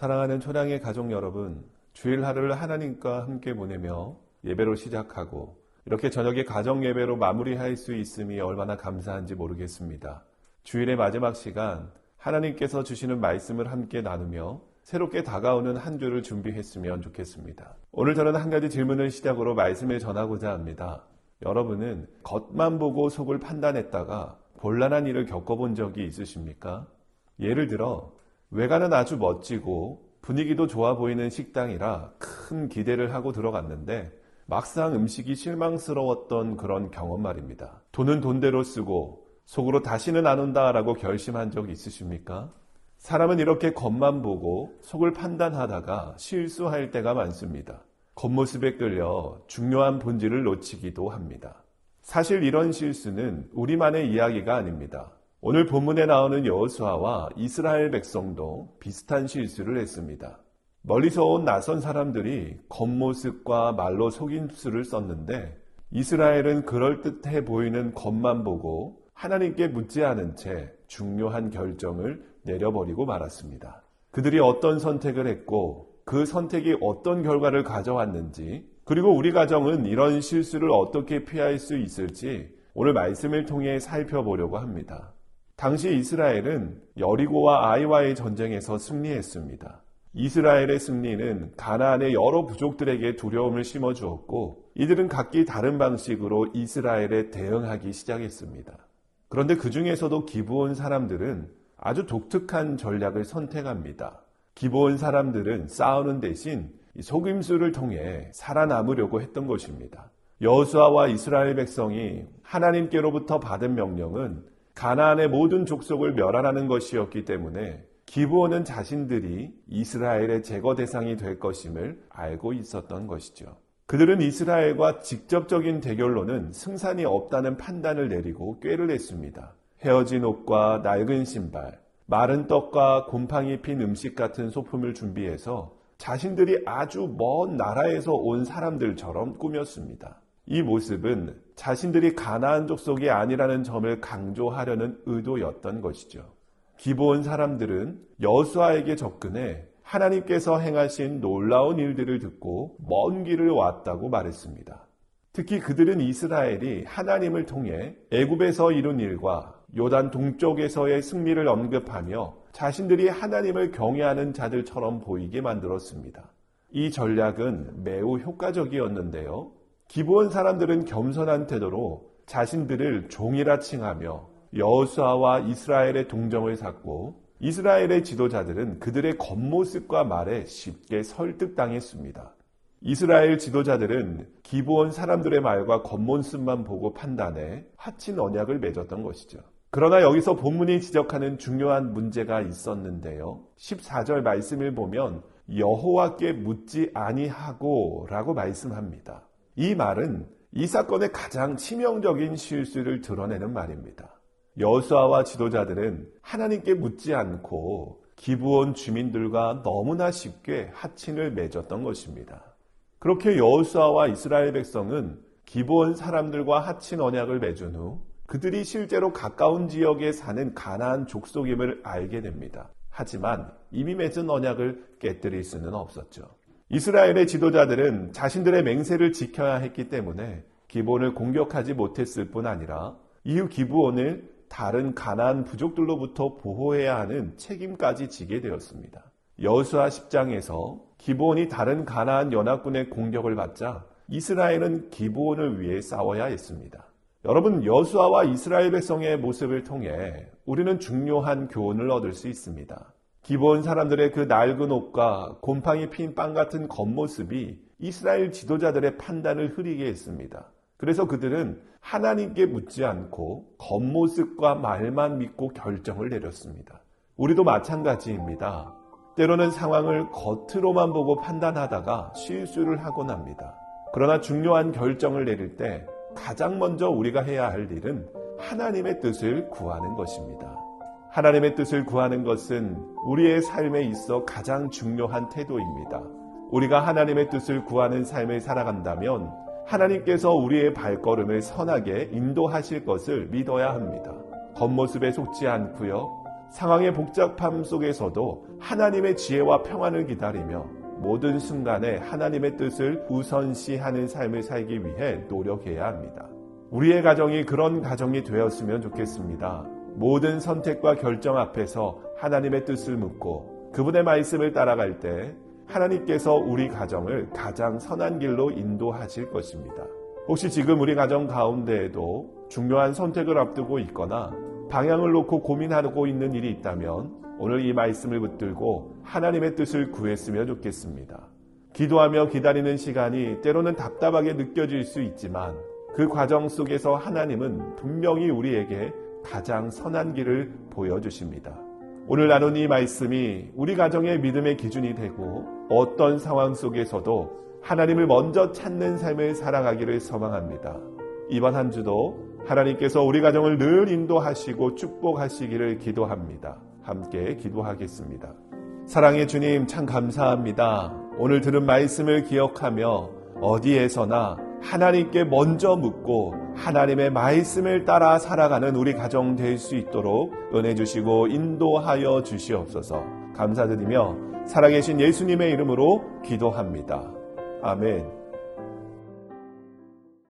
사랑하는 초량의 가족 여러분, 주일 하루를 하나님과 함께 보내며 예배로 시작하고 이렇게 저녁에 가정 예배로 마무리할 수 있음이 얼마나 감사한지 모르겠습니다. 주일의 마지막 시간, 하나님께서 주시는 말씀을 함께 나누며 새롭게 다가오는 한 주를 준비했으면 좋겠습니다. 오늘 저는 한 가지 질문을 시작으로 말씀을 전하고자 합니다. 여러분은 겉만 보고 속을 판단했다가 곤란한 일을 겪어본 적이 있으십니까? 예를 들어 외관은 아주 멋지고 분위기도 좋아 보이는 식당이라 큰 기대를 하고 들어갔는데 막상 음식이 실망스러웠던 그런 경험 말입니다. 돈은 돈대로 쓰고 속으로 다시는 안 온다라고 결심한 적 있으십니까? 사람은 이렇게 겉만 보고 속을 판단하다가 실수할 때가 많습니다. 겉모습에 끌려 중요한 본질을 놓치기도 합니다. 사실 이런 실수는 우리만의 이야기가 아닙니다. 오늘 본문에 나오는 여호수아와 이스라엘 백성도 비슷한 실수를 했습니다. 멀리서 온 낯선 사람들이 겉모습과 말로 속임수를 썼는데 이스라엘은 그럴듯해 보이는 겉만 보고 하나님께 묻지 않은 채 중요한 결정을 내려버리고 말았습니다. 그들이 어떤 선택을 했고 그 선택이 어떤 결과를 가져왔는지, 그리고 우리 가정은 이런 실수를 어떻게 피할 수 있을지 오늘 말씀을 통해 살펴보려고 합니다. 당시 이스라엘은 여리고와 아이와의 전쟁에서 승리했습니다. 이스라엘의 승리는 가나안의 여러 부족들에게 두려움을 심어주었고 이들은 각기 다른 방식으로 이스라엘에 대응하기 시작했습니다. 그런데 그 중에서도 기브온 사람들은 아주 독특한 전략을 선택합니다. 기브온 사람들은 싸우는 대신 속임수를 통해 살아남으려고 했던 것입니다. 여호수아와 이스라엘 백성이 하나님께로부터 받은 명령은 가나안의 모든 족속을 멸하라는 것이었기 때문에 기브온은 자신들이 이스라엘의 제거 대상이 될 것임을 알고 있었던 것이죠. 그들은 이스라엘과 직접적인 대결로는 승산이 없다는 판단을 내리고 꾀를 냈습니다. 헤어진 옷과 낡은 신발, 마른 떡과 곰팡이 핀 음식 같은 소품을 준비해서 자신들이 아주 먼 나라에서 온 사람들처럼 꾸몄습니다. 이 모습은 자신들이 가나안 족속이 아니라는 점을 강조하려는 의도였던 것이죠. 기브온 사람들은 여호수아에게 접근해 하나님께서 행하신 놀라운 일들을 듣고 먼 길을 왔다고 말했습니다. 특히 그들은 이스라엘이 하나님을 통해 애굽에서 이룬 일과 요단 동쪽에서의 승리를 언급하며 자신들이 하나님을 경외하는 자들처럼 보이게 만들었습니다. 이 전략은 매우 효과적이었는데요. 기브온 사람들은 겸손한 태도로 자신들을 종이라 칭하며 여호수아와 이스라엘의 동정을 샀고 이스라엘의 지도자들은 그들의 겉모습과 말에 쉽게 설득당했습니다. 이스라엘 지도자들은 기브온 사람들의 말과 겉모습만 보고 판단해 하친 언약을 맺었던 것이죠. 그러나 여기서 본문이 지적하는 중요한 문제가 있었는데요. 14절 말씀을 보면 여호와께 묻지 아니하고 라고 말씀합니다. 이 말은 이 사건의 가장 치명적인 실수를 드러내는 말입니다. 여호수아와 지도자들은 하나님께 묻지 않고 기브온 주민들과 너무나 쉽게 하친을 맺었던 것입니다. 그렇게 여호수아와 이스라엘 백성은 기브온 사람들과 하친 언약을 맺은 후 그들이 실제로 가까운 지역에 사는 가나안 족속임을 알게 됩니다. 하지만 이미 맺은 언약을 깨뜨릴 수는 없었죠. 이스라엘의 지도자들은 자신들의 맹세를 지켜야 했기 때문에 기브온을 공격하지 못했을 뿐 아니라 이후 기브온을 다른 가나안 부족들로부터 보호해야 하는 책임까지 지게 되었습니다. 여호수아 10장에서 기브온이 다른 가나안 연합군의 공격을 받자 이스라엘은 기브온을 위해 싸워야 했습니다. 여러분, 여호수아와 이스라엘 백성의 모습을 통해 우리는 중요한 교훈을 얻을 수 있습니다. 기브온 사람들의 그 낡은 옷과 곰팡이 핀 빵 같은 겉모습이 이스라엘 지도자들의 판단을 흐리게 했습니다. 그래서 그들은 하나님께 묻지 않고 겉모습과 말만 믿고 결정을 내렸습니다. 우리도 마찬가지입니다. 때로는 상황을 겉으로만 보고 판단하다가 실수를 하곤 합니다. 그러나 중요한 결정을 내릴 때 가장 먼저 우리가 해야 할 일은 하나님의 뜻을 구하는 것입니다. 하나님의 뜻을 구하는 것은 우리의 삶에 있어 가장 중요한 태도입니다. 우리가 하나님의 뜻을 구하는 삶을 살아간다면 하나님께서 우리의 발걸음을 선하게 인도하실 것을 믿어야 합니다. 겉모습에 속지 않고요. 상황의 복잡함 속에서도 하나님의 지혜와 평안을 기다리며 모든 순간에 하나님의 뜻을 우선시하는 삶을 살기 위해 노력해야 합니다. 우리의 가정이 그런 가정이 되었으면 좋겠습니다. 모든 선택과 결정 앞에서 하나님의 뜻을 묻고 그분의 말씀을 따라갈 때 하나님께서 우리 가정을 가장 선한 길로 인도하실 것입니다. 혹시 지금 우리 가정 가운데에도 중요한 선택을 앞두고 있거나 방향을 놓고 고민하고 있는 일이 있다면 오늘 이 말씀을 붙들고 하나님의 뜻을 구했으면 좋겠습니다. 기도하며 기다리는 시간이 때로는 답답하게 느껴질 수 있지만 그 과정 속에서 하나님은 분명히 우리에게 가장 선한 길을 보여주십니다. 오늘 나눈 이 말씀이 우리 가정의 믿음의 기준이 되고 어떤 상황 속에서도 하나님을 먼저 찾는 삶을 살아가기를 소망합니다. 이번 한 주도 하나님께서 우리 가정을 늘 인도하시고 축복하시기를 기도합니다. 함께 기도하겠습니다. 사랑의 주님, 참 감사합니다. 오늘 들은 말씀을 기억하며 어디에서나 하나님께 먼저 묻고 하나님의 말씀을 따라 살아가는 우리 가정 될 수 있도록 은혜 주시고 인도하여 주시옵소서. 감사드리며 살아계신 예수님의 이름으로 기도합니다. 아멘.